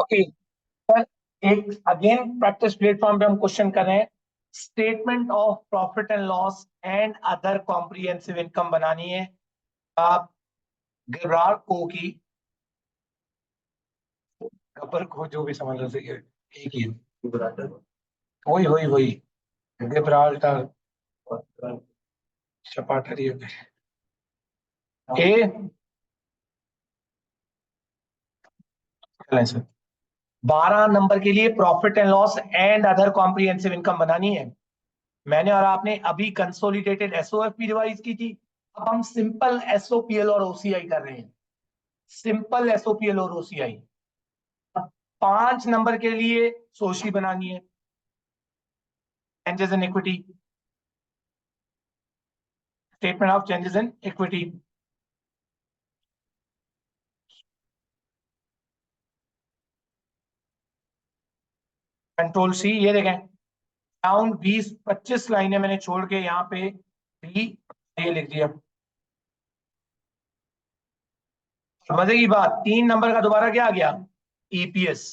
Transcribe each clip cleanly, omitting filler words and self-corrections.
Okay sir, एक again practice platform पे हम क्वेश्चन कर रहे हैं। Statement of profit and loss and other comprehensive income बनानी है। आप गिब्रार को की गब्बर को जो भी समझ लो सही है, एक ही है। वही वही वही गिब्राल्टर चपाटरी ए सर। 12 नंबर के लिए profit and loss and other comprehensive income बनानी है। मैंने और आपने अभी कंसोलिडेटेड एसओएफ भी रिवाइज की थी। अब हम सिंपल एसओपीएल और ओसीआई कर रहे हैं। सिंपल एसओपीएल और ओसीआई। 5 नंबर के लिए सोशी बनानी है, changes in equity, statement of changes in equity. Control C, ये देखें अराउंड 20-25 लाइनें मैंने छोड़ के यहाँ पे भी ये लिख दिया। मजे की बात, 3 नंबर का दोबारा क्या आ गया? ईपीएस।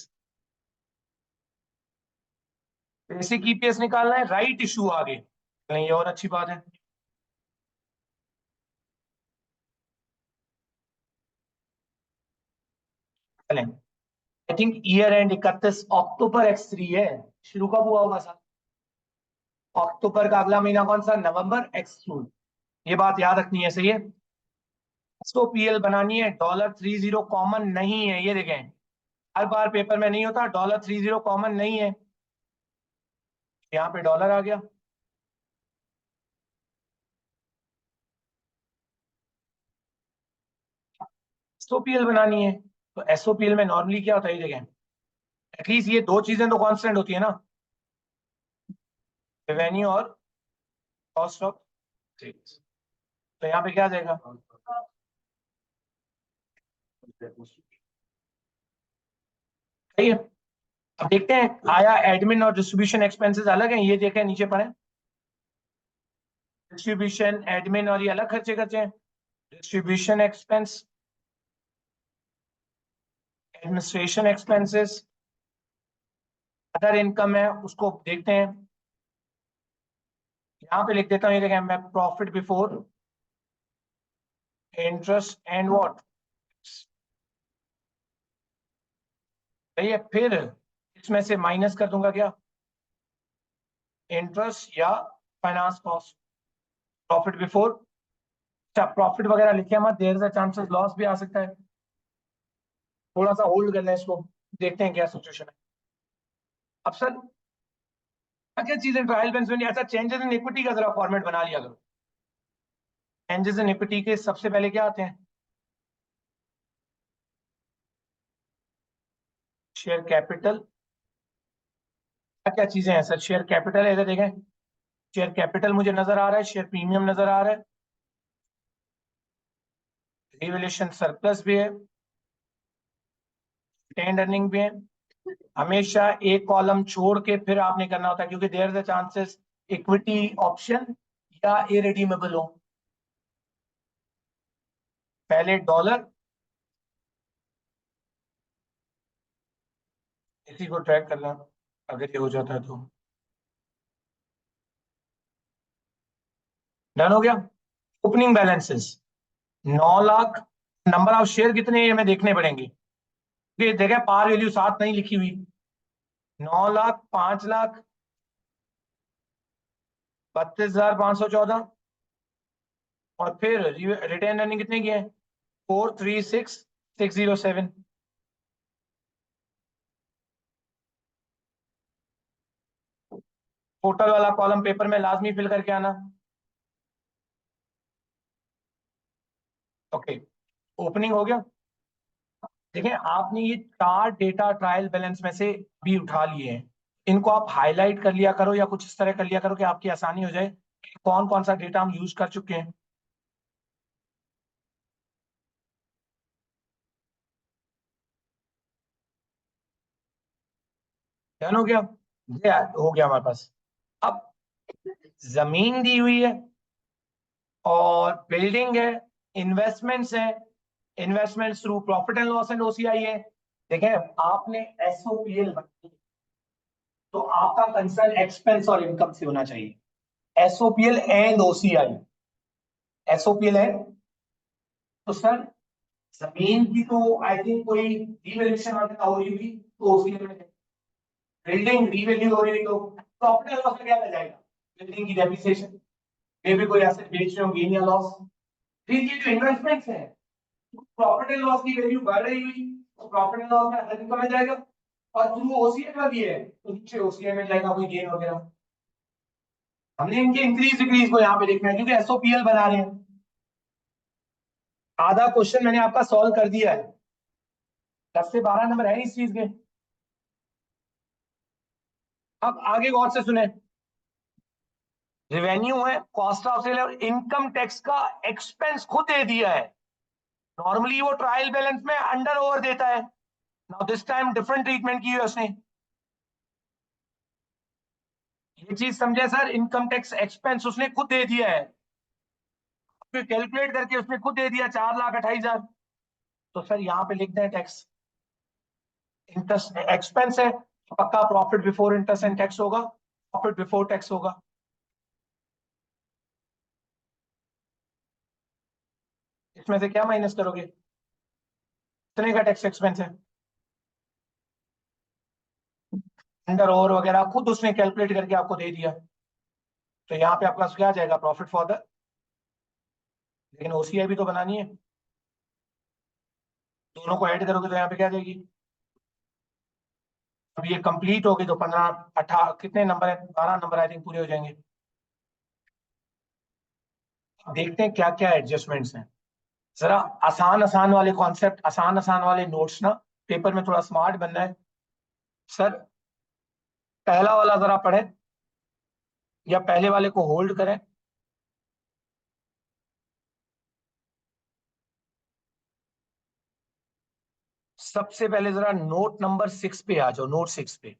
बेसिक ईपीएस निकालना है, राइट इशू आगे नहीं, और अच्छी बात है। चलें, I think year and 31 October X3 है। शुरू कब हुआ होगा सर? अक्टूबर का अगला महीना कौन सा? नवंबर X2। ये बात याद रखनी है, सही है। एसओपीएल बनानी है। $30 कॉमन नहीं है, ये देखें हर बार पेपर में नहीं होता। $30 कॉमन नहीं है, यहाँ पे डॉलर आ गया। एसओपीएल बनानी है तो एसओपीएल में नॉर्मली क्या होता है, ये देखें एटलीस्ट ये दो चीजें तो कांस्टेंट होती है ना, रेवेन्यू और कॉस्ट ऑफ सेल्स। तो यहाँ पे क्या आ जाएगा? सही है। अब देखते हैं आया एडमिन और डिस्ट्रीब्यूशन एक्सपेंसेस अलग हैं, ये देखें नीचे पढ़ें। डिस्ट्रीब्यूशन एडमिन और ये अलग खर्चे खर्चे हैं। Distribution expense, administration expenses, other income है उसको देखते हैं। यहाँ पे लिख देता हूँ, ये देखें मैं profit before interest and what. सही है। फिर इसमें से माइनस कर दूंगा क्या? इंटरेस्ट या फाइनेंस कॉस्ट। प्रॉफिट बिफोर, अच्छा प्रॉफिट वगैरह लिखे मत, there is a chances loss भी आ सकता है। थोड़ा सा होल्ड कर लें इसको, देखते हैं क्या सिचुएशन है। अब सर क्या चीजें ट्रायल बैलेंस में नहीं, अच्छा चेंजेस इन इक्विटी का जरा फॉर्मेट बना लिया करो। चेंजेस इन इक्विटी के सबसे पहले क्या आते हैं? Share capital. क्या क्या चीजें हैं सर? शेयर कैपिटल है, इधर देखें शेयर कैपिटल मुझे नजर आ रहा है, शेयर प्रीमियम नजर आ रहा है, रिवैल्यूएशन सरप्लस भी है, रिटेन्ड अर्निंग भी है। हमेशा एक कॉलम छोड़ के फिर आपने करना होता है, क्योंकि there is a chances equity option या इरेडीमेबल हो। पहले डॉलर, इसी को ट्रैक करना अगर ये हो जाता है तो। डन हो गया। Opening balances 9 lakh. Number of share कितने हैं ये हमें देखने पड़ेंगे, क्योंकि देखा पार वैल्यू साथ नहीं लिखी हुई। 9 लाख, 5 लाख, 32,514। और फिर रिटेन अर्निंग कितने की है? 436,607। टोटल वाला कॉलम पेपर में लाजमी फिल करके आना। ओके, ओपनिंग हो गया। देखिए आपने ये 4 डेटा ट्रायल बैलेंस में से भी उठा लिए हैं, इनको आप हाईलाइट कर लिया करो या कुछ इस तरह कर लिया करो कि आपकी आसानी हो जाए कि कौन कौन सा डेटा हम यूज कर चुके हैं। डन हो गया, ये हो गया हमारे पास। अब जमीन दी हुई है और बिल्डिंग है, इन्वेस्टमेंट्स है, investments through profit and loss and OCI है, देखें, आपने एसओपीएल बनाई तो आपका कंसर्न एक्सपेंस और इनकम से होना चाहिए। एसओपीएल एंड ओसीआई, एसओपीएल है तो सर जमीन की तो आई थिंक कोई रिवैल्यूएशन वगैरह हो रही होगी तो ओसीआई में, बिल्डिंग रिवैल्यू हो रही तो प्रॉफिट एंड लॉस में क्या आ जाएगा, बिल्डिंग की डेप्रिसिएशन, मे भी कोई एसेट बेच रहे हो, गेन या लॉस। फिर ये जो इन्वेस्टमेंट्स है, प्रॉफिट एंड लॉस की वैल्यू बढ़ रही हुई तो प्रॉफिट एंड लॉस में अदर इनकम में जाएगा, और थ्रू ओसीआई का भी है तो नीचे ओसीआई में जाएगा कोई गेन वगैरह। हमने इनके इंक्रीज डिक्रीज को यहाँ पे देखना है क्योंकि एसओपीएल बना रहे हैं। आधा क्वेश्चन मैंने आपका सॉल्व कर दिया है, 10 से 12 नंबर है इस चीज के। अब आगे गौर से सुने, रेवेन्यू है, कॉस्ट ऑफ सेल और इनकम टैक्स का एक्सपेंस खुद दे दिया है। नॉर्मली वो ट्रायल बैलेंस में अंडर ओवर देता है, now this time different treatment की है उसने। ये चीज समझे सर, इनकम टैक्स एक्सपेंस उसने खुद दे दिया है, फिर कैलकुलेट करके उसने खुद दे दिया 4,28,000। तो सर यहाँ पे लिख दें टैक्स, इंटरेस्ट एक्सपेंस है, पक्का profit before interest and tax होगा, प्रॉफिट बिफोर टैक्स होगा। इसमें से क्या माइनस करोगे, कितने का टैक्स एक्सपेंस है, अंडर ओवर वगैरह खुद उसने कैलकुलेट करके आपको दे दिया। तो यहाँ पे आपका क्या आ जाएगा, प्रॉफिट फॉर द, लेकिन ओसीआई भी तो बनानी है, दोनों को ऐड करोगे तो यहाँ पे क्या आ जाएगी। अब ये कंप्लीट होगी तो 15 18 कितने नंबर है, 12 नंबर आई थिंक पूरे हो जाएंगे। देखते हैं क्या क्या एडजस्टमेंट्स हैं। जरा आसान आसान वाले कॉन्सेप्ट, आसान आसान वाले नोट्स ना, पेपर में थोड़ा स्मार्ट बनना है सर। पहला वाला जरा पढ़े या पहले वाले को होल्ड करें। सबसे पहले जरा नोट नंबर 6 पे आ जाओ, नोट 6 पे।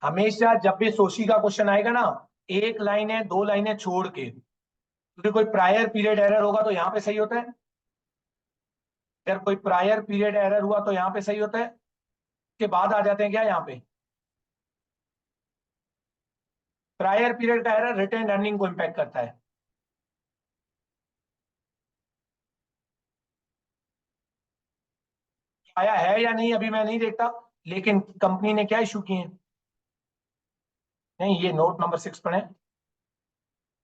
हमेशा जब भी सोशी का क्वेश्चन आएगा ना, एक लाइन है 2 लाइनें छोड़ के, क्योंकि कोई प्रायर पीरियड एरर होगा तो यहाँ पे सही होता है, अगर कोई प्रायर पीरियड एरर हुआ तो यहाँ पे सही होता है, के बाद आ जाते हैं क्या यहाँ पे। प्रायर पीरियड का एरर रिटेन अर्निंग को इम्पैक्ट करता है। आया है या नहीं अभी मैं नहीं देखता, लेकिन कंपनी ने क्या इशू किए हैं। नहीं, ये नोट नंबर 6 पढ़े,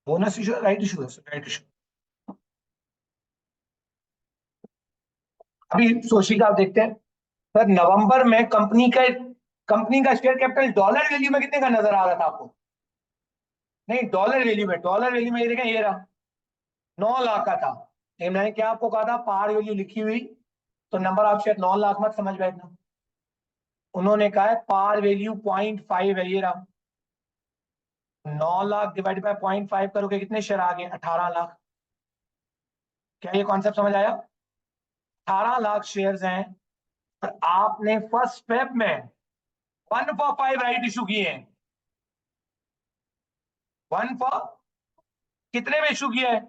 बोनस इशू, राइट इशू है, राइट इशू। अभी सोची का आप देखते हैं सर, नवंबर में कंपनी का शेयर कैपिटल डॉलर वैल्यू में कितने का नजर आ रहा था आपको, नहीं डॉलर वैल्यू में, डॉलर वैल्यू में ये देखें, ये रहा 9 लाख का था। लेकिन मैंने क्या आपको कहा था, पार वैल्यू लिखी हुई तो नंबर आप शायद 9 लाख मत समझ बैठना। उन्होंने कहा है पार वैल्यू 0.5 है, ये रहा 9 लाख डिवाइड बाय 0.5 करोगे कितने शेयर आ गए, 18 लाख। क्या ये कॉन्सेप्ट समझ आया, 18 लाख शेयर्स हैं और आपने फर्स्ट स्टेप में 1 for 5 राइट इशू किए हैं। 1 for कितने में इशू किया है,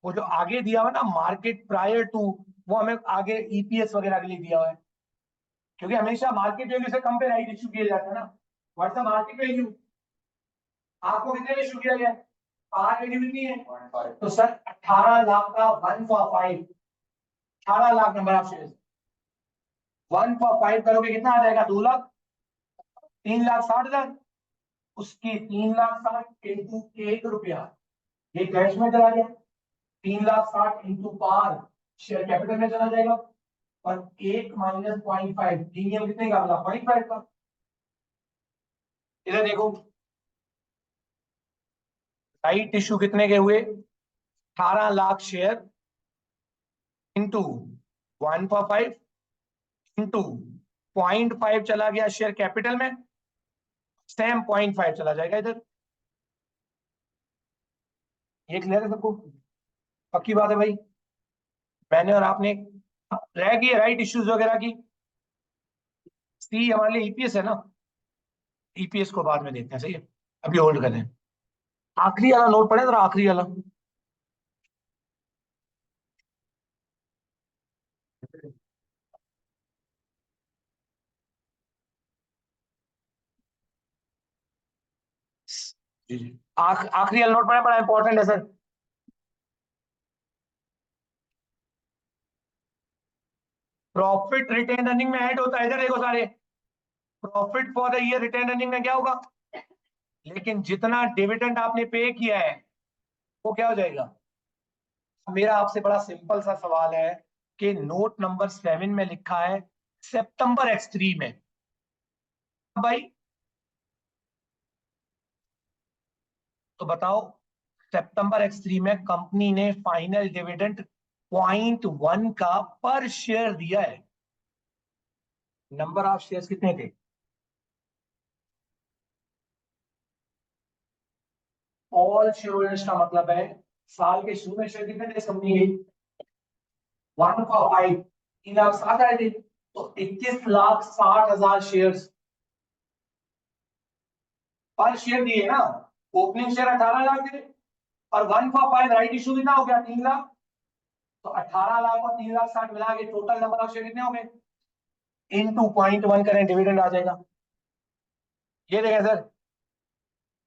वो जो आगे दिया हुआ ना मार्केट प्रायर टू, वो हमें आगे ईपीएस वगैरह के लिए दिया हुआ है, क्योंकि हमेशा मार्केट वैल्यू से कम पे राइट इशू किया जाता है ना। व्हाट्स द मार्केट वैल्यू, आपको कितने में इशू किया गया, 5 वैल्यू कितनी है, तो सर 18 लाख का 1 for 5, 18 lakh number of share, 1 for 5 करोगे कितना आ जाएगा, 2 लाख, 3,60,000, उसकी 3,60,000 इंटू 1 रुपया, ये कैश में चला गया, 3,60,000 इंटू पार शेयर कैपिटल में चला जाएगा, और 1 - 0.5 प्रीमियम कितने का मिला, 0.5 का। इधर देखो, राइट इशू कितने के हुए, 18 lakh share into 1 for 5 into 0.5 चला गया शेयर कैपिटल में, सेम 0.5 चला जाएगा इधर। ये क्लियर है सबको, पक्की बात है भाई। मैंने और आपने रह गई राइट इश्यूज वगैरह की, सी हमारे लिए ईपीएस है ना, ईपीएस को बाद में देखते हैं, सही है, अभी होल्ड करें। आखिरी वाला नोट पढ़े जरा, आखिरी वाला। जी जी, आखिरी वाला नोट पढ़े, बड़ा इंपॉर्टेंट है सर। प्रॉफिट रिटेन अर्निंग में ऐड होता है, इधर देखो सारे। Profit for the year retain earning में क्या होगा, लेकिन जितना डिविडेंड आपने पे किया है वो क्या हो जाएगा। मेरा आपसे बड़ा सिंपल सा सवाल है कि नोट नंबर 7 में लिखा है सितंबर X3 में, भाई तो बताओ, सितंबर X3 में कंपनी ने फाइनल डिविडेंड 0.1 का पर शेयर दिया है। नंबर ऑफ शेयर्स कितने थे। ऑल शेयर होल्डर्स का मतलब है साल के शुरू में शेयर कितने थे इस कंपनी के, 1/5, 3,60,000 आए थे, तो 21,60,000 शेयर पर शेयर दिए ना। ओपनिंग शेयर 18 लाख थे, और 1/5 राइट इशू कितना हो गया, 3 लाख। तो 18 लाख और 3,60,000 मिला के टोटल नंबर ऑफ शेयर कितने हो गए, इन 2.1 करें डिविडेंड आ जाएगा। ये देखें सर,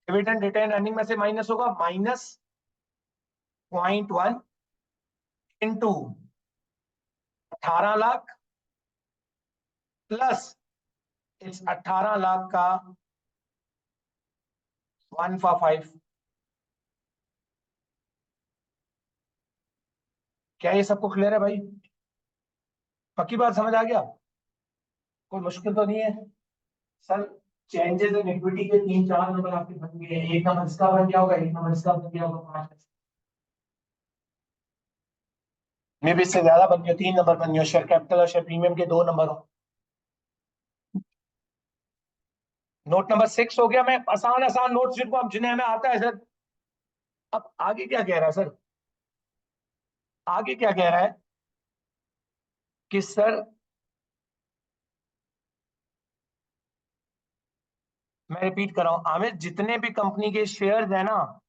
डिविडेंड रिटेन अर्निंग में से माइनस होगा, -0.1 इंटू 18 लाख प्लस इस 18 लाख का 1/5। क्या ये सबको क्लियर है भाई, पक्की बात समझ आ गया, कोई मुश्किल तो नहीं है सर। चेंजेस इन इक्विटी के 3-4 नंबर आपके बन गए, एक नंबर इसका बन गया होगा, एक नंबर इसका बन गया होगा, 5 में भी इससे ज्यादा बन गया, 3 नंबर बन गया, शेयर कैपिटल और शेयर प्रीमियम के 2 नंबर हो। नोट नंबर 6 हो गया। मैं आसान आसान नोट्स जिनको हम जिन्हें हमें आता है सर। अब आगे क्या कह रहा है सर, आगे क्या कह रहा है कि सर, मैं रिपीट कर रहा हूं, हमें जितने भी कंपनी के शेयर्स है ना,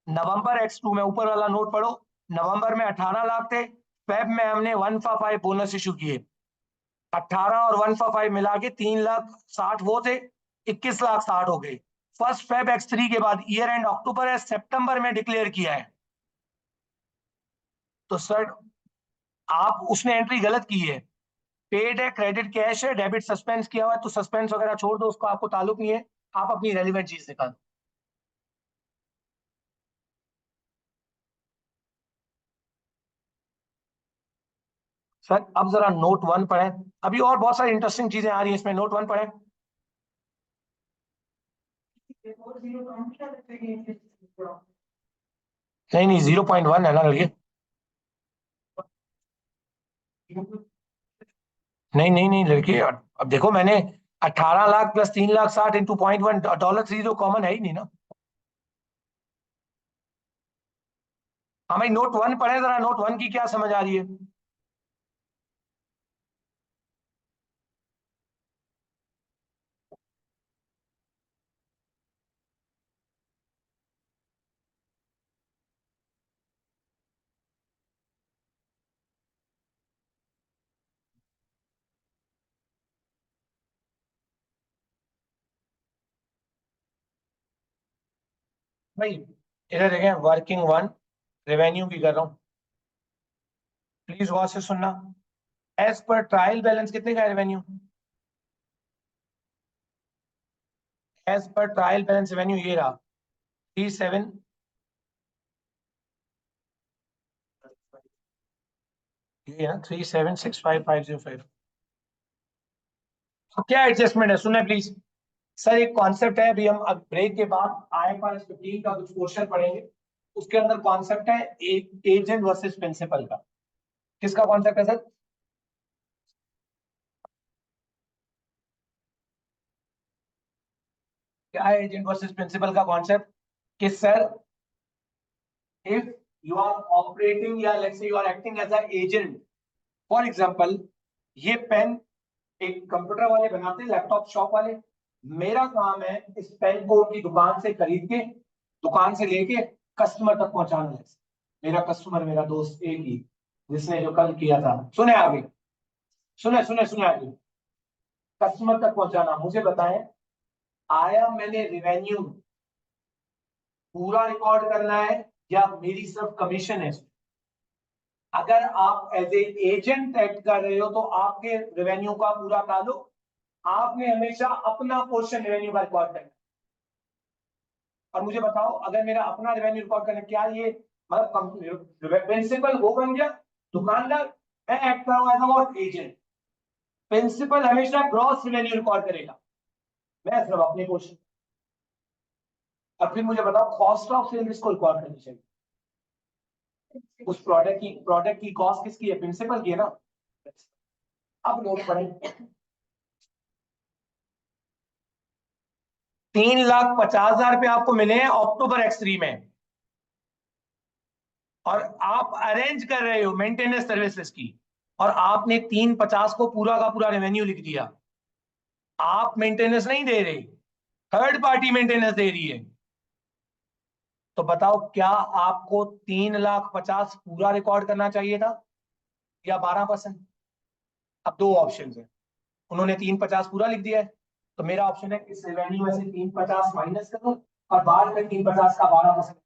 नवंबर X2 में ऊपर वाला नोट पढ़ो, नवंबर में 18 लाख थे, फेब में हमने 1/5 बोनस इशू किए, 18 और 1/5 मिला के 3,60,000 वो थे, 21,60,000 हो गए। फर्स्ट फेब X3 के बाद ईयर एंड अक्टूबर है, सितंबर में डिक्लेयर किया है। तो सर आप उसने एंट्री गलत की है, पेड है, क्रेडिट कैश है, डेबिट सस्पेंस किया हुआ है, तो सस्पेंस वगैरह छोड़ दो, उसको आपको ताल्लुक नहीं है। आप अपनी रेलिवेंट चीज दिखा दो। सर अब जरा नोट 1 पढ़ें, अभी और बहुत सारी इंटरेस्टिंग चीजें आ रही हैं इसमें, नोट 1 पढ़ें। नहीं नहीं, 0.1 है ना लड़के। नहीं नहीं नहीं लड़के, अब देखो मैंने 18 लाख प्लस 3,60,000 इंटू $0.1, $3 कॉमन है ही नहीं ना। हमें नोट 1 पढ़े जरा, नोट 1 की क्या समझ आ रही है। भाई इधर देखें, वर्किंग 1 रेवेन्यू की कर रहा हूँ, प्लीज गौर से सुनना। एज पर ट्रायल बैलेंस कितने का है रेवेन्यू, एज पर ट्रायल बैलेंस रेवेन्यू ये रहा, 37, ये है ना 3765,505। तो क्या एडजस्टमेंट है, सुने प्लीज। सर एक कॉन्सेप्ट है, अभी हम अब ब्रेक के बाद IFRS 15 का कुछ क्वेश्चन पढ़ेंगे, उसके अंदर कॉन्सेप्ट है एक एजेंट वर्सेस प्रिंसिपल का। किसका कॉन्सेप्ट है सर, क्या है एजेंट वर्सेस प्रिंसिपल का कॉन्सेप्ट, कि sir if you are operating या let's say you are acting as a agent, for example ये पेन एक कंप्यूटर वाले बनाते हैं, लैपटॉप शॉप वाले, मेरा काम है इस पेन को उनकी दुकान से खरीद के दुकान से लेके कस्टमर तक पहुंचाना है। मेरा कस्टमर मेरा दोस्त एक ही, जिसने जो कल किया था। सुने आगे, सुने सुने सुने आगे। कस्टमर तक पहुंचाना, मुझे बताएं, आया मैंने रेवेन्यू पूरा रिकॉर्ड करना है या मेरी सिर्फ कमीशन है? अगर आप एज ए एजेंट एक्ट कर रहे हो तो आपके रेवेन्यू का पूरा ताल्लुक, आपने हमेशा अपना पोर्शन रेवेन्यू का रिकॉर्ड करना है। और मुझे बताओ, अगर मेरा अपना रेवेन्यू रिकॉर्ड करना, क्या ये मतलब प्रिंसिपल वो बन गया दुकानदार? मैं एक्ट कर रहा हूं एज एजेंट। प्रिंसिपल हमेशा ग्रॉस रेवेन्यू रिकॉर्ड करेगा, मैं सिर्फ अपने पोर्शन। और फिर मुझे बताओ, कॉस्ट ऑफ सेल किसको रिकॉर्ड करनी चाहिए? उस प्रोडक्ट की कॉस्ट किसकी है? प्रिंसिपल की है ना। अब नोट करें, 3,50,000 रुपए आपको मिले हैं अक्टूबर X3 में, और आप अरेंज कर रहे हो मेंटेनेंस सर्विसेज की, और आपने 350 को पूरा का पूरा रेवेन्यू लिख दिया। आप मेंटेनेंस नहीं दे रहे, थर्ड पार्टी मेंटेनेंस दे रही है। तो बताओ, क्या आपको 3,50,000 पूरा रिकॉर्ड करना चाहिए था या 12%? अब दो ऑप्शन है, उन्होंने 350 पूरा लिख दिया है, तो मेरा ऑप्शन है इस रेवेन्यू में से 350 माइनस करो और बाद में 350 का 12%।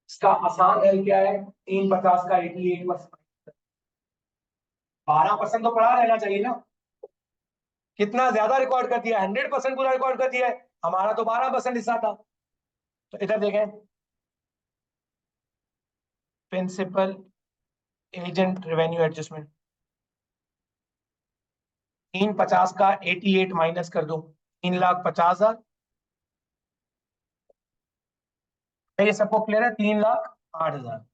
इसका आसान हल क्या है? 350 का 88%, 12% तो पड़ा रहना चाहिए ना। कितना ज्यादा रिकॉर्ड कर दिया, 100% पूरा रिकॉर्ड कर दिया है, हमारा तो 12% हिस्सा था। तो इधर देखें, प्रिंसिपल एजेंट रेवेन्यू एडजस्टमेंट, 350 का 88 माइनस कर दो, 3,50,000। ये सबको क्लियर है? 3,08,000,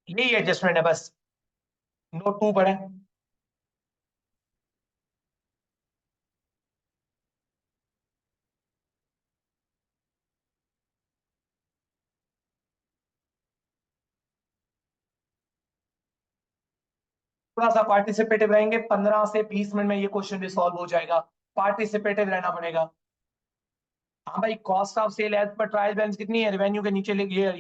यही एडजस्टमेंट है बस। नोट 2 पढ़े। थोड़ा सा पार्टिसिपेटिव रहेंगे, 15 से 20 मिनट में ये क्वेश्चन भी सॉल्व हो जाएगा। पार्टिसिपेटिव रहना पड़ेगा। हाँ भाई, कॉस्ट ऑफ सेल एज पर ट्रायल बैलेंस कितनी है? रेवेन्यू के नीचे लिखिए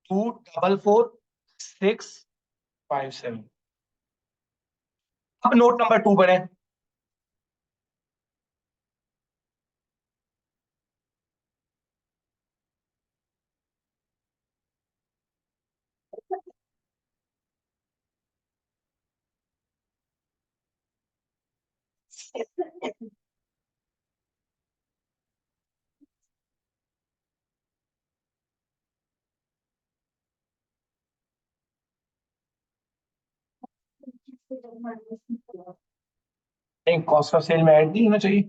2444657। अब नोट नंबर 2 पढ़े। नहीं, कॉस्ट ऑफ सेल में ऐड नहीं होना चाहिए,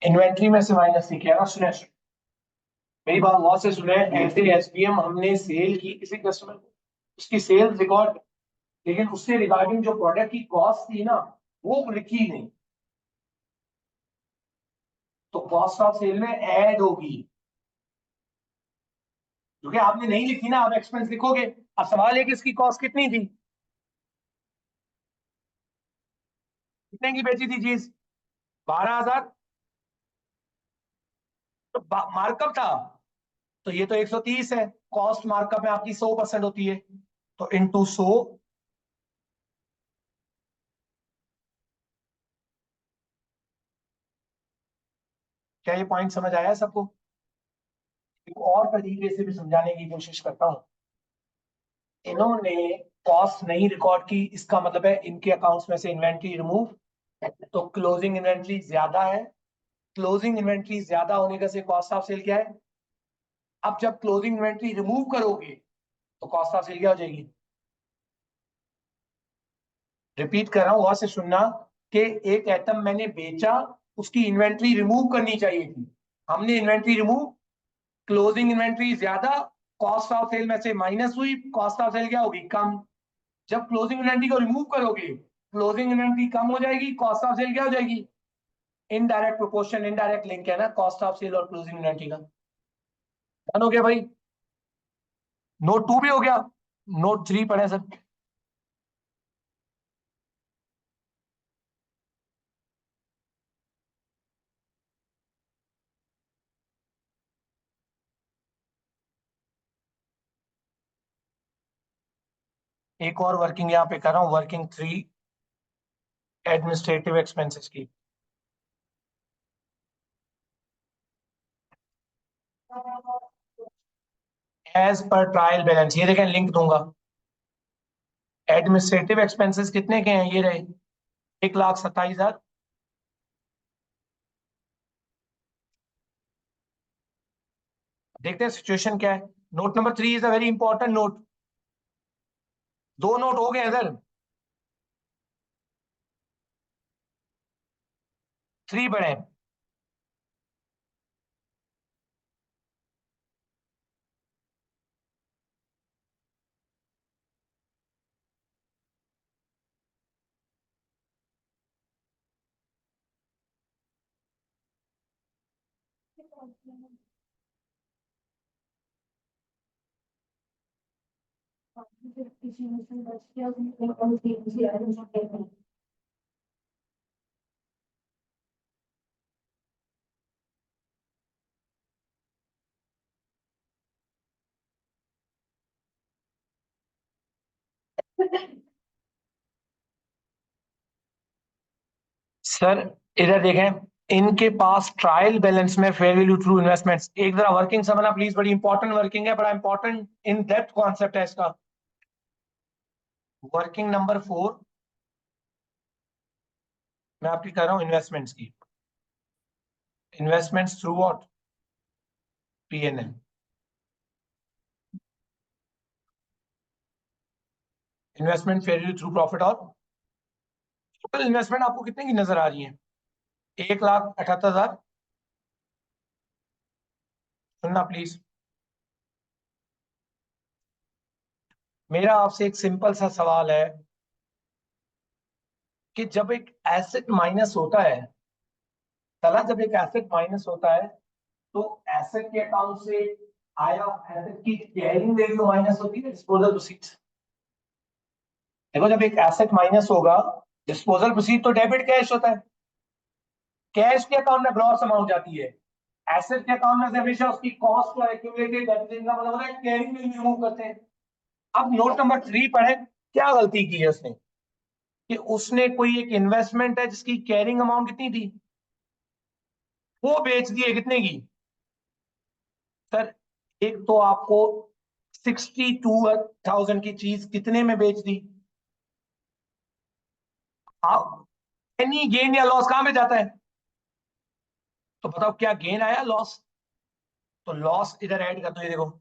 इन्वेंट्री में से माइनस नहीं किया ना। सुने, मेरी बात गौर से सुने। ऐसे एसपीएम हमने सेल की किसी कस्टमर को, उसकी सेल्स रिकॉर्ड, लेकिन उससे रिगार्डिंग जो प्रोडक्ट की कॉस्ट थी ना, वो लिखी नहीं, तो कॉस्ट ऑफ सेल में ऐड होगी। क्योंकि आपने नहीं लिखी ना, आप एक्सपेंस लिखोगे। अब सवाल है कि इसकी कॉस्ट कितनी थी, कितने की बेची थी चीज? 12,000। तो मार्कअप था, तो ये तो 130 है। कॉस्ट मार्कअप में आपकी 100% होती है, तो इंटू 100। क्या ये पॉइंट समझ आया है सबको? एक और तरीके से भी समझाने की कोशिश करता हूं। इन्होंने कॉस्ट नहीं रिकॉर्ड की, इसका मतलब है इनके अकाउंट्स में से इन्वेंट्री रिमूव, तो क्लोजिंग इन्वेंट्री ज्यादा है। क्लोजिंग इन्वेंट्री ज्यादा होने का से कॉस्ट ऑफ सेल क्या है? अब जब क्लोजिंग इन्वेंट्री रिमूव करोगे तो कॉस्ट ऑफ सेल क्या हो जाएगी? रिपीट कर रहा हूं, वहां से सुनना, कि एक आइटम मैंने बेचा, उसकी इन्वेंट्री रिमूव करनी चाहिए थी, हमने इन्वेंट्री रिमूव, क्लोजिंग इन्वेंट्री ज्यादा, कॉस्ट ऑफ सेल में से माइनस हुई, कॉस्ट ऑफ सेल क्या होगी? कम। जब क्लोजिंग इन्वेंट्री को रिमूव करोगे, क्लोजिंग इन्वेंट्री कम हो जाएगी, कॉस्ट ऑफ सेल क्या हो जाएगी? इनडायरेक्ट प्रोपोर्शन, इनडायरेक्ट लिंक है ना कॉस्ट ऑफ सेल और क्लोजिंग इन्वेंट्री का। डन हो गया भाई? नोट 2 भी हो गया। नोट 3 पढ़े सर। एक और वर्किंग यहाँ पे कर रहा हूँ, वर्किंग 3 एडमिनिस्ट्रेटिव एक्सपेंसेस की। एज पर ट्रायल बैलेंस, ये देखें लिंक दूंगा। एडमिनिस्ट्रेटिव एक्सपेंसेस कितने के हैं, ये रहे 1,27,000। देखते हैं सिचुएशन क्या है। Note number 3 is a very important note. 2 note हो गए इधर, 3 बड़े। सर इधर देखें, इनके पास ट्रायल बैलेंस में फेयर वैल्यू थ्रू इन्वेस्टमेंट्स, एक जरा वर्किंग समझना प्लीज, बड़ी इंपॉर्टेंट वर्किंग है, बड़ा इंपॉर्टेंट इन डेप्थ कॉन्सेप्ट है इसका। वर्किंग नंबर 4 मैं आपकी कर रहा हूं इन्वेस्टमेंट्स की। Investments through what, PNL. Investment fair value through profit और टोटल इन्वेस्टमेंट आपको कितने की नजर आ रही है? 1,78,000। सुनना प्लीज, मेरा आपसे एक सिंपल सा सवाल है कि जब एक एसेट माइनस होता है, चला जब एक एसेट माइनस होता है तो एसेट के अकाउंट से आया एसेट की कैरिंग वैल्यू माइनस होती है डिस्पोजल प्रोसीड्स। देखो जब एक एसेट माइनस होगा, डिस्पोजल प्रोसीड तो डेबिट कैश होता है, कैश के अकाउंट में ग्रॉस अमाउंट जाती है, एसेट के अकाउंट में से हमेशा उसकी कॉस्ट और एक्यूमुलेटेड डेबिट का मतलब होता है कैरिंग वैल्यू रिमूव करते हैं। अब नोट नंबर 3 पढ़े, क्या गलती की है उसने कि उसने कोई एक इन्वेस्टमेंट है जिसकी कैरिंग अमाउंट कितनी थी, वो बेच दी है कितने की? सर एक तो आपको 62,000 की चीज कितने में बेच दी? आप एनी गेन या लॉस कहां पे जाता है? तो बताओ क्या गेन आया लॉस? तो लॉस इधर ऐड कर दो, ये देखो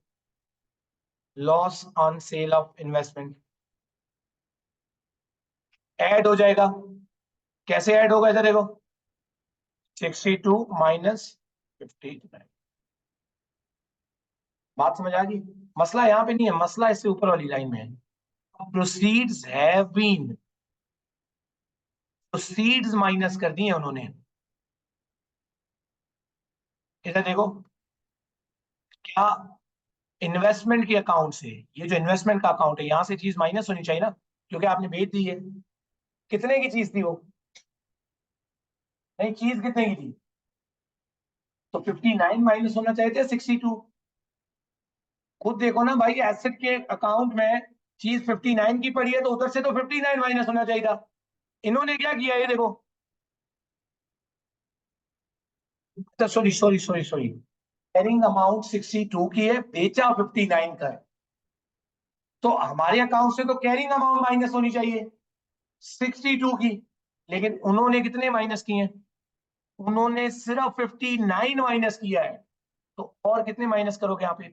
loss on sale of investment add हो जाएगा। कैसे ऐड होगा, इधर देखो 62 माइनस 59। बात समझ आ गई? मसला यहां पे नहीं है, मसला इससे ऊपर वाली लाइन में है। Proceeds have been, proceeds minus कर दिए उन्होंने। इधर देखो, क्या इन्वेस्टमेंट के अकाउंट से, ये जो इन्वेस्टमेंट का अकाउंट है यहां से चीज माइनस होनी चाहिए ना, क्योंकि आपने बेच दी है। कितने की चीज थी वो? नहीं, चीज कितने की थी? तो 59 माइनस होना चाहिए थे 62। खुद देखो ना भाई, एसेट के अकाउंट में चीज 59 की पड़ी है तो उधर से तो 59 माइनस होना चाहिए था। इन्होंने क्या किया, ये देखो, sorry sorry sorry sorry, carrying amount 62 की है, बेचा 59 का है, तो हमारे अकाउंट से तो कैरिंग अमाउंट माइनस होनी चाहिए 62 की, लेकिन उन्होंने कितने माइनस किए हैं? उन्होंने सिर्फ 59 माइनस किया है। तो और कितने माइनस करोगे यहाँ पे?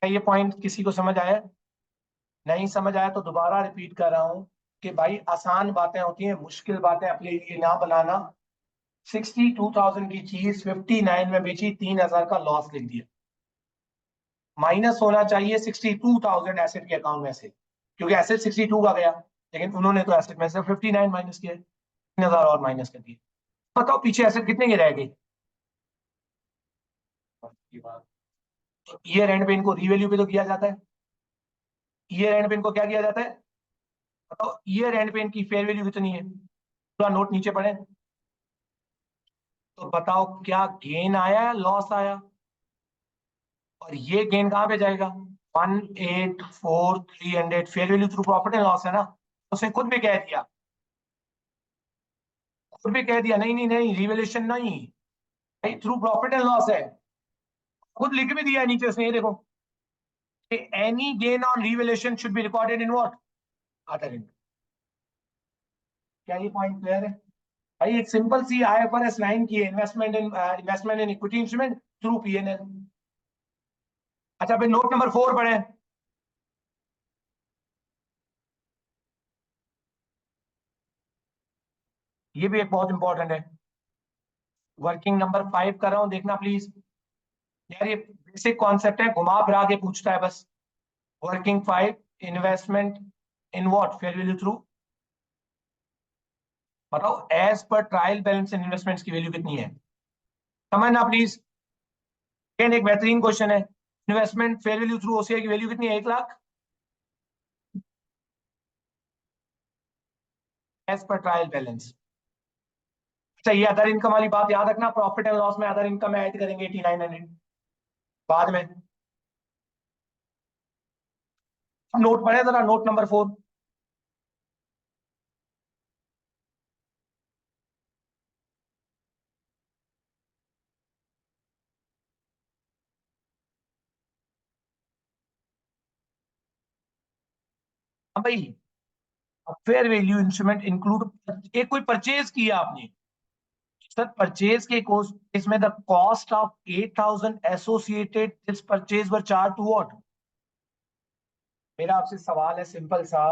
क्या ये पॉइंट किसी को समझ आया? नहीं समझ आया तो दोबारा रिपीट कर रहा हूं कि भाई आसान बातें होती हैं, मुश्किल बातें अपने लिए ना बनाना। 62,000 की चीज 59 में बेची, 3,000 का लॉस लिख दिया। माइनस होना चाहिए 62,000 एसेट के अकाउंट में से, क्योंकि एसेट 62 का गया, लेकिन उन्होंने तो एसेट में से 59 माइनस किया, 3,000 और माइनस कर दिए। बताओ पीछे एसेट कितने की रह गई? ईयर एंड पे इनको रीवैल्यू पे तो किया जाता है, ईयर एंड पे इनको क्या किया जाता है? बताओ ईयर एंड पे इनकी फेयर वैल्यू कितनी है? पूरा नोट नीचे पढ़े, तो बताओ क्या गेन आया लॉस आया? और ये गेन कहाँ पे जाएगा? 184,300 fair value through profit and loss है ना, उसने खुद भी कह दिया, खुद भी कह दिया नहीं नहीं नहीं रिवैल्यूएशन नहीं भाई, थ्रू प्रॉफिट एंड लॉस है। खुद लिख भी दिया है नीचे उसने, ये देखो, any gain on revaluation should be recorded in what, other income. क्या ये पॉइंट क्लियर है भाई? एक सिंपल सी IFRS 9 की investment in equity instrument through P&L। अच्छा भाई नोट नंबर 4 पढ़े। ये भी एक बहुत इंपॉर्टेंट है, वर्किंग नंबर 5 कर रहा हूं, देखना प्लीज। यार ये बेसिक कॉन्सेप्ट है, घुमा फिरा के पूछता है बस। Working 5, investment in what, fair value through. बताओ एज पर ट्रायल बैलेंस इन इन्वेस्टमेंट्स की वैल्यू कितनी है, समझना प्लीज। अगेन एक बेहतरीन क्वेश्चन है, investment fair value through OCI की वैल्यू कितनी है? 1 लाख एज पर ट्रायल बैलेंस। अच्छा ये अदर इनकम वाली बात याद रखना, प्रॉफिट एंड लॉस में अदर इनकम ऐड करेंगे 8900 बाद में। नोट पढ़े जरा, नोट नंबर 4। अब भाई फेयर वैल्यू इंस्ट्रूमेंट इंक्लूड, एक कोई परचेज किया आपने सर, परचेज के कोस्ट इसमें the cost of 8,000 associated this purchase were charge to what. मेरा आपसे सवाल है सिंपल सा,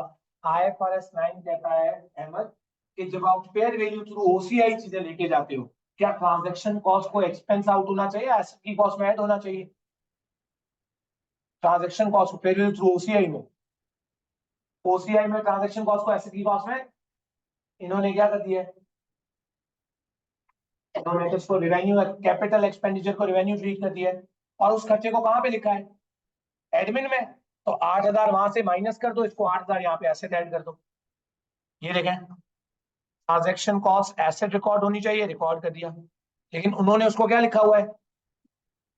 IFRS 9 कहता है अहमद कि जब आप फेयर वैल्यू थ्रू OCI चीजें लेके जाते हो, क्या ट्रांजैक्शन कॉस्ट को एक्सपेंस आउट होना चाहिए, एसेट की कॉस्ट में ऐड होना चाहिए? ट्रांजैक्शन कॉस्ट को फेयर वैल्यू थ्रू OCI में ट्रांजैक्शन कॉस्ट को एसेट की कॉस्ट में, इन्होंने क्या कर दिया है, इन्होंने तो इसको रिवेन्यू, कैपिटल एक्सपेंडिचर को रिवेन्यू ट्रीट कर दिया है। और उस खर्चे को कहां पे लिखा है? एडमिन में। तो 8,000 वहां से माइनस कर दो, इसको 8,000 यहाँ पे एसेट ऐड कर दो। ये देखें, ट्रांजैक्शन कॉस्ट एसेट रिकॉर्ड होनी चाहिए, रिकॉर्ड कर दिया, लेकिन उन्होंने उसको क्या लिखा हुआ है?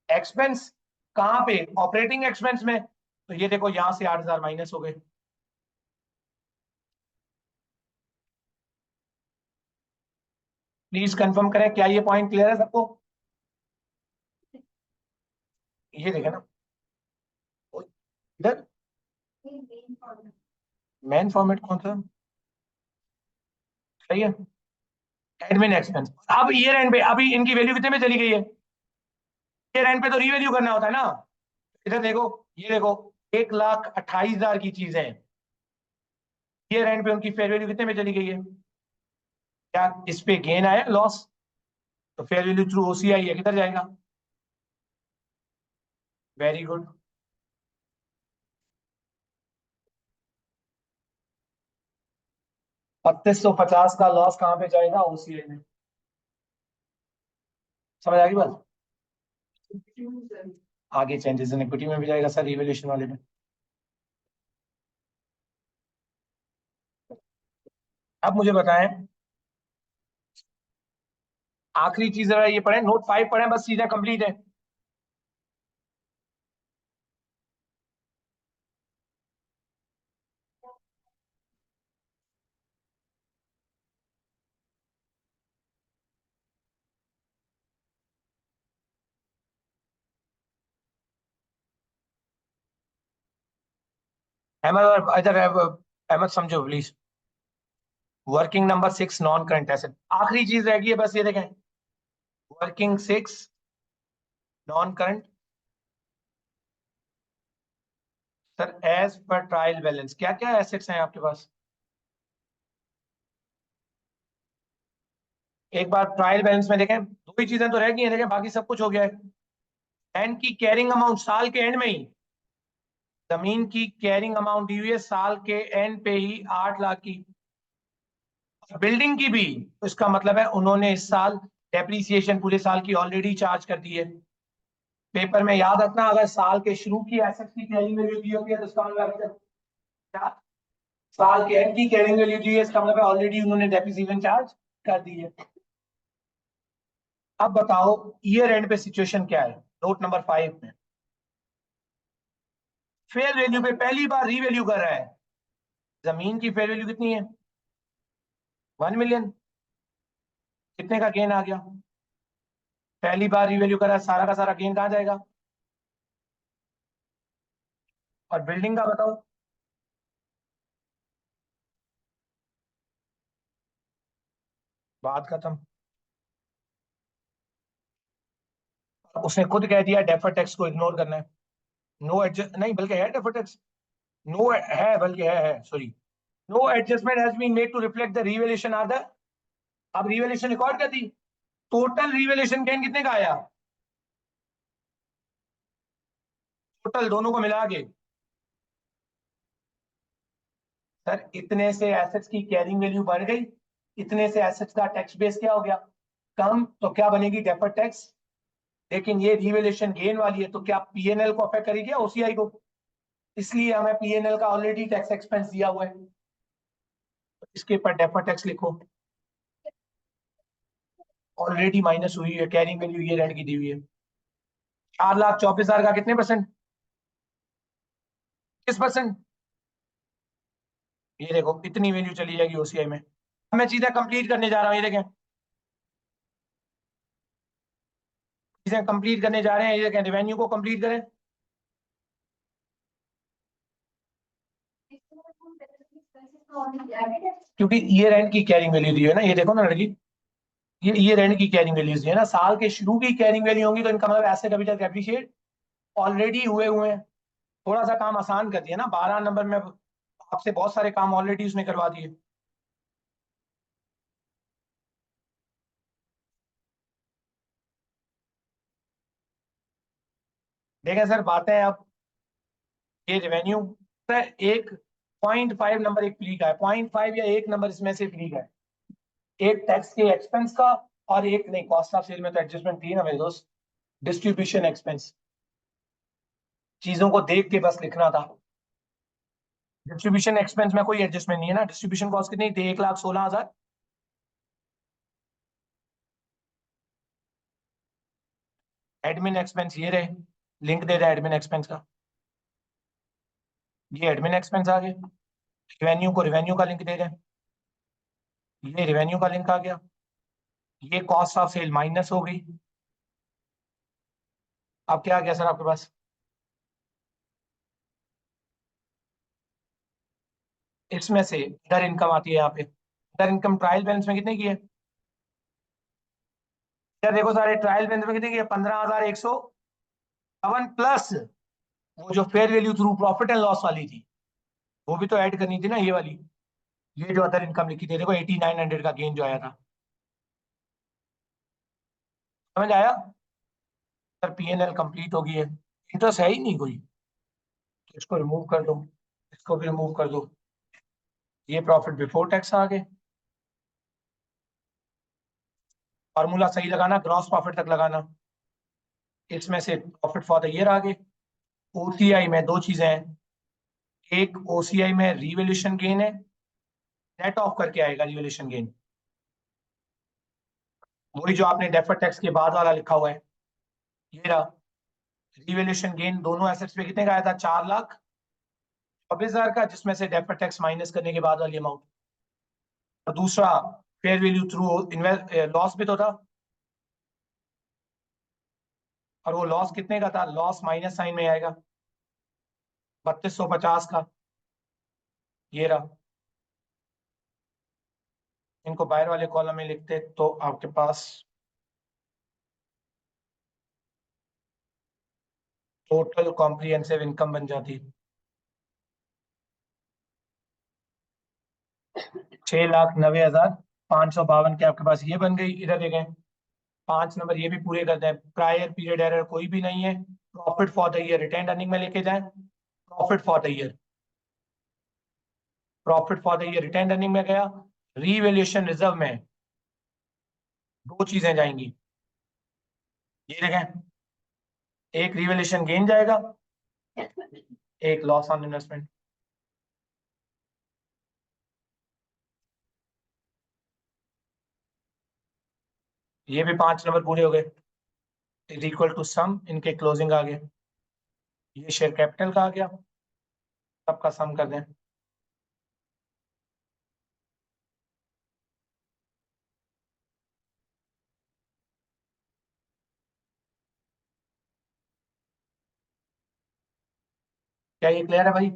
एक्सपेंस। कहां पे? ऑपरेटिंग एक्सपेंस में। तो ये देखो यहां से 8,000 माइनस हो गए। प्लीज कंफर्म करें, क्या ये पॉइंट क्लियर है सबको? ये देखें ना इधर, मेन फॉर्मेट कौन सा सही है? Admin expense. अब ईयर एंड पे अभी इनकी वैल्यू कितने में चली गई है? ईयर एंड पे तो रीवैल्यू करना होता है ना। इधर देखो, ये देखो, 1,28,000 की चीज है, ईयर एंड पे उनकी फेयर वैल्यू कितने में चली गई है? क्या इस पे गेन आया लॉस? तो फेयर वैल्यू थ्रू OCI है, किधर जाएगा? Very good. 3,250 का लॉस कहां पे जाएगा? OCI में। समझ आ गई बात? आगे चेंजेस इन इक्विटी में भी जाएगा सर, रिवैल्यूएशन वाले में। अब मुझे बताएं, आखिरी चीज जरा ये पढ़े, नोट 5 पढ़े, बस सीधा कंप्लीट है। अहमद और इधर अहमद समझो please. Working number 6 non current asset, आखिरी चीज रह गई है बस, ये देखें, working 6 non current. Sir as पर ट्रायल बैलेंस क्या क्या एसेट्स हैं आपके पास? एक बार ट्रायल बैलेंस में देखें, दो ही चीजें तो रह गई हैं, देखें बाकी सब कुछ हो गया है। लैंड की कैरिंग अमाउंट साल के एंड में ही, जमीन की कैरिंग अमाउंट दी हुई है साल के एंड पे ही 8 लाख की। बिल्डिंग की भी, तो इसका मतलब है उन्होंने इस साल डेप्रीसिएशन पूरे साल की ऑलरेडी चार्ज कर दी है। पेपर में याद रखना, अगर साल के शुरू की एसेट्स की कैरिंग वैल्यू दी होती है तो इसका मतलब है क्या? साल के एंड की कैरिंग वैल्यू दी है, इसका मतलब है ऑलरेडी उन्होंने डेप्रीसिएशन चार्ज कर दी है। अब बताओ ईयर एंड पे सिचुएशन क्या है, नोट नंबर 5 में। फेयर वैल्यू पे पहली बार रीवैल्यू कर रहा है। जमीन की फेयर वैल्यू कितनी है? 1 मिलियन। कितने का गेन आ गया? पहली बार रीवैल्यू करा, सारा का सारा गेन कहाँ जाएगा? और बिल्डिंग का बताओ। बात खत्म। उसने खुद कह दिया डेफर्ड टैक्स को इग्नोर करना है। नो एडजस्ट नहीं, बल्कि है डेफर्ड टैक्स। नो है, बल्कि है sorry. No adjustment has been made to reflect the revaluation are the. अब रिवैल्यूएशन रिकॉर्ड कर दी। टोटल रिवैल्यूएशन गेन कितने का आया? टोटल दोनों को मिला के। सर इतने से एसेट्स की कैरिंग वैल्यू बढ़ गई, इतने से एसेट्स का टैक्स बेस क्या हो गया? कम। तो क्या बनेगी? Deferred tax. लेकिन ये रिवैल्यूएशन गेन वाली है, तो क्या पीएनएल को अफेक्ट करेगी या ओसीआई को? इसलिए हमें पीएनएल का ऑलरेडी टैक्स एक्सपेंस दिया हुआ है, तो इसके ऊपर डेफर्ड टैक्स लिखो। ऑलरेडी माइनस हुई है, कैरिंग वैल्यू ये रेंट की दी हुई है। 4,24,000 का कितने परसेंट? 20%। ये देखो इतनी वैल्यू चली जाएगी ओसीआई में। अब मैं चीजें कंप्लीट करने जा रहा हूँ, ये देखें। चीजें कंप्लीट करने जा रहे हैं, ये देखें, रेवेन्यू को कंप्लीट करें। क्योंकि ये रेंट की कैरिंग वैल्यू दी है ना, ये देखो ना लड़की। ये रेंट की कैरिंग वैल्यूज दी है ना, साल के शुरू की कैरिंग वैल्यू होंगी, तो इनका मतलब एसेट अभी तक एप्रिशिएट ऑलरेडी हुए हुए हैं। थोड़ा सा काम आसान कर दिया ना, 12 नंबर में आपसे बहुत सारे काम ऑलरेडी उसने करवा दिए। देखें सर, बातें अब। ये रेवेन्यू एक 0.5 नंबर एक फ्री का है, 0.5 या 1 नंबर इसमें से फ्री का है। एक टैक्स के एक्सपेंस का, और एक नहीं, कॉस्ट ऑफ सेल में तो एडजस्टमेंट थी ना मेरे दोस्त। Distribution expense. चीजों को देख के बस लिखना था। डिस्ट्रीब्यूशन एक्सपेंस में कोई एडजस्टमेंट नहीं है ना। डिस्ट्रीब्यूशन कॉस्ट कितनी थी? 1,16,000। एडमिन एक्सपेंस ये रहे, लिंक दे रहा है एडमिन एक्सपेंस का। ये एडमिन एक्सपेंस आ गए। रिवेन्यू को रिवेन्यू का लिंक दे रहे हैं, ये रिवेन्यू का लिंक आ गया। ये कॉस्ट ऑफ सेल माइनस हो गई। अब क्या आ गया सर आपके पास? इसमें से अदर इनकम आती है यहाँ पे। अदर इनकम ट्रायल बैलेंस में कितने की है? क्या देखो सारे ट्रायल बैलेंस में कितने की है? 15,157 प्लस वो जो fair value through profit and loss वाली थी, वो भी तो ऐड करनी थी ना, ये वाली। ये जो अदर इनकम लिखी थी देखो, 8,900 का गेन जो आया था। समझ आया? सर पीएनएल कंप्लीट हो गई है। इंटरेस्ट है ही नहीं कोई, तो इसको रिमूव कर दो, इसको भी रिमूव कर दो। ये प्रॉफिट बिफोर टैक्स आ गए। फॉर्मूला सही लगाना, ग्रॉस प्रॉफिट तक लगाना। इसमें से प्रॉफिट फॉर द ईयर आ गए। ओसीआई में दो चीजें हैं। एक, ओसीआई में रिवैल्यूएशन गेन है, नेट ऑफ करके आएगा रिवैल्यूएशन गेन। वही जो आपने डेफर्ड टैक्स के बाद वाला लिखा हुआ है, ये रहा। रिवैल्यूएशन गेन दोनों एसेट्स पे कितने का आया था? 4,24,000 का, जिसमें से डेफर्ड टैक्स माइनस करने के बाद वाली अमाउंट। और दूसरा, fair value through invest loss भी तो था। और वो लॉस कितने का था? लॉस माइनस साइन में आएगा, 3,250 का। ये रहा। इनको बाहर वाले कॉलम में लिखते तो आपके पास टोटल कॉम्प्रिहेंसिव इनकम बन जाती 6,90,552 के आपके पास ये बन गई। इधर देखें, 5 नंबर ये भी पूरे कर दें। प्रायर पीरियड एरर कोई भी नहीं है। Profit for the year retain earning में लेके जाएं। Profit for the year, profit for the year retain earning में गया। रीवैल्यूएशन रिजर्व में दो चीजें जाएंगी, ये देखें। एक रिवैल्यूएशन गेन जाएगा, एक लॉस ऑन इन्वेस्टमेंट। ये भी 5 नंबर पूरे हो गए। इज इक्वल टू सम, इनके क्लोजिंग आ गए। ये शेयर कैपिटल का आ गया। सबका सम कर दें। क्या ये क्लियर है भाई?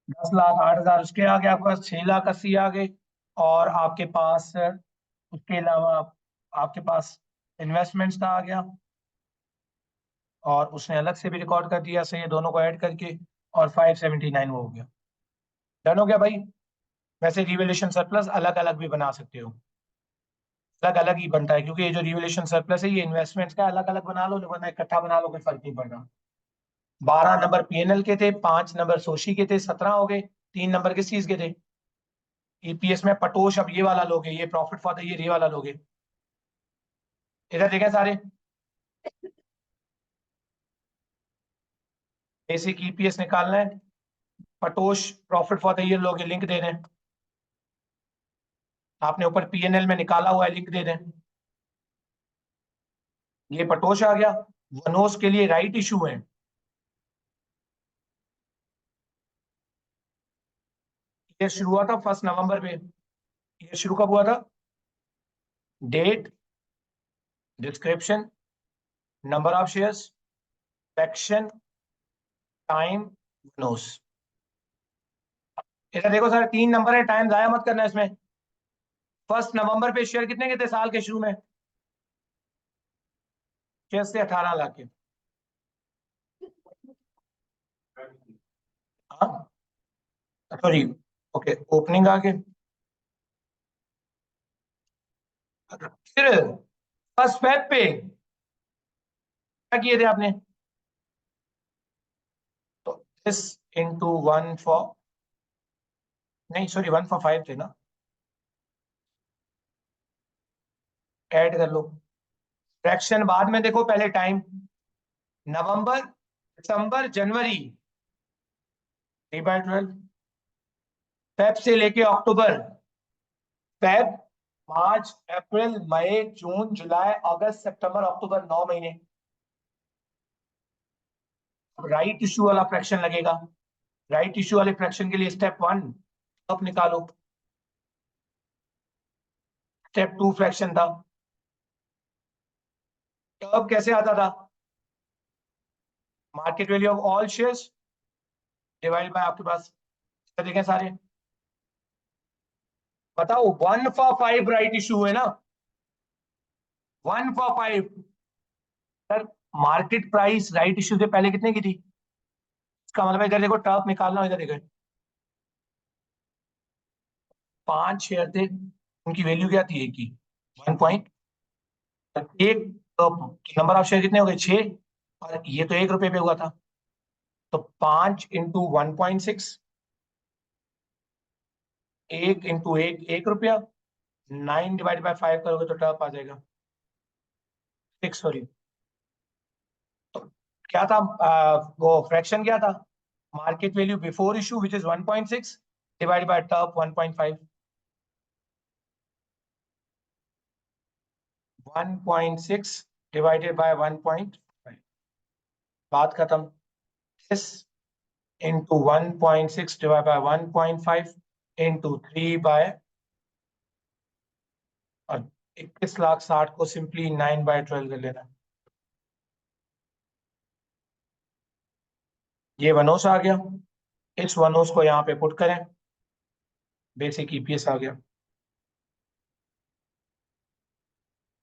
10,08,000 उसके आ गए, आपके पास 6,80,000 आ गए, और आपके पास उसके अलावा आपके पास इन्वेस्टमेंट्स का आ गया, और उसने अलग से भी रिकॉर्ड कर दिया, सही है, दोनों को ऐड करके, और 579 वो हो गया। डन हो गया भाई। वैसे रिवैल्यूएशन सरप्लस अलग अलग भी बना सकते हो, अलग अलग ही बनता है, क्योंकि ये जो रिवैल्यूएशन सरप्लस है ये इन्वेस्टमेंट्स का अलग अलग बना लो, वरना इकट्ठा बना लो, कोई फर्क नहीं पड़ रहा। 12 नंबर पीएनएल के थे, 5 नंबर सोशी के थे, 17 हो गए। 3 नंबर किस चीज के थे? ईपीएस में पटोश, अब ये वाला लोगे, ये प्रॉफिट फॉर द ईयर ये वाला लोगे। इधर देखें सारे, बेसिक ईपीएस निकालना है, पटोश प्रॉफिट फॉर द ईयर लोगे, लिंक दे रहे हैं आपने, ऊपर पीएनएल में निकाला हुआ है, लिंक दे रहे हैं। ये पटोश आ गया। वनोस के लिए राइट इशू है, ये शुरू हुआ था 1 नवंबर पे। ये शुरू कब हुआ था? Date, description, number of shares, section, time, वनोस। इधर देखो सर, 3 नंबर है, टाइम जाया मत करना इसमें। 1 नवंबर पे शेयर कितने के थे साल के शुरू में? 6 से 18 लाख के। हाँ, सॉरी, ओके, ओपनिंग आ गए। फिर 1 फेब पे क्या किए थे आपने? तो दिस इंटू 1 फॉर, नहीं सॉरी, 1 फॉर 5 थे ना, ऐड कर लो। फ्रैक्शन बाद में देखो, पहले टाइम। नवंबर, दिसंबर, जनवरी, 3/12। फेब से लेके अक्टूबर, फेब, मार्च, अप्रैल, मई, जून, जुलाई, अगस्त, सितंबर, अक्टूबर, 9 महीने। राइट इशू वाला फ्रैक्शन लगेगा। राइट इशू वाले फ्रैक्शन के लिए स्टेप 1 अब निकालो, स्टेप 2 फ्रैक्शन था। अब कैसे आता था? Market value of all shares divide by आपके पास, देखें सारे, बताओ 1 फॉर 5 राइट इशू है ना, 1 for 5। Sir, market price right issue से पहले कितने की थी? इसका मतलब इधर देखो, टर्प निकालना, इधर देखो, 5 शेयर थे, उनकी वैल्यू क्या थी? एक की 1 पॉइंट, एक, तो नंबर ऑफ शेयर कितने हो गए? 6, और ये तो 1 रुपए पे हुआ था, तो 5 इंटू 1.6, 1 इंटू 1, 1 रुपया, 9 डिवाइड बाय 5 करोगे तो टर्प आ जाएगा 6, सॉरी। तो क्या था? वो फ्रैक्शन क्या था? Market value before issue which is 1.6 divide by TERP 1.5, 1.6 divided by 1.5, बात खत्म। इस into 1.6 divide by 1.5 into 3 by, और 21,60,000 को सिंपली 9/12 कर लेना। ये वनोस आ गया, इस वनोस को यहाँ पे पुट करें, बेसिक ईपीएस आ गया,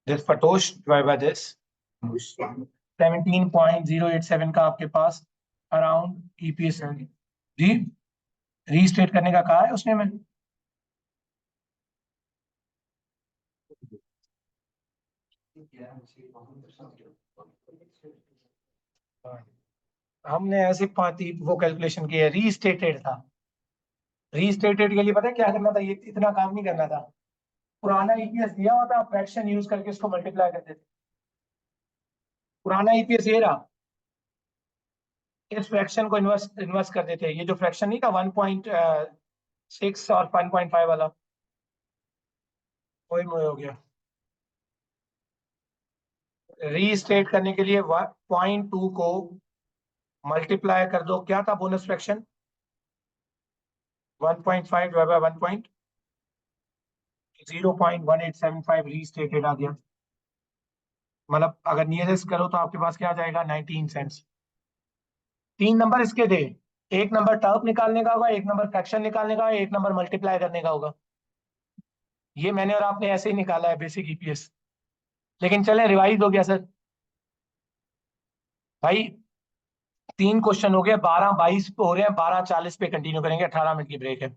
दिस फटोश डिवाइड बाय दिस 17.087 का आपके पास अराउंड ईपीएस है जी। रीस्टेट करने का कहा है उसने, मैं हमने ऐसे पाती वो कैलकुलेशन की है, रीस्टेटेड था। रीस्टेटेड के लिए पता है क्या करना था? ये इतना काम नहीं करना था, पुराना ईपीएस दिया हुआ था, फ्रैक्शन यूज करके इसको मल्टीप्लाई करते थे। पुराना ईपीएस ये रहा, इस फ्रैक्शन को इन्वर्स इन्वर्स कर देते हैं, ये जो फ्रैक्शन नहीं था 1.6 और 1.5 वाला, वही मुझे हो गया। रीस्टेट करने के लिए 0.2 को मल्टीप्लाई कर दो, क्या था bonus fraction? 1.5 divide by 0.1875 restated आ गया। मतलब अगर नियरेस्ट करो तो आपके पास क्या आ जाएगा, 19 सेंट्स। 3 नंबर इसके दे, एक नंबर टर्म निकालने का होगा, एक नंबर फ्रैक्शन निकालने का होगा, एक नंबर मल्टीप्लाई करने का होगा। ये मैंने और आपने ऐसे ही निकाला है बेसिक ईपीएस। लेकिन चले रिवाइज हो गया सर भाई। 3 क्वेश्चन हो गए, 12 22 पे हो रहे हैं, 12 40 पे कंटिन्यू करेंगे, 18 मिनट की ब्रेक है।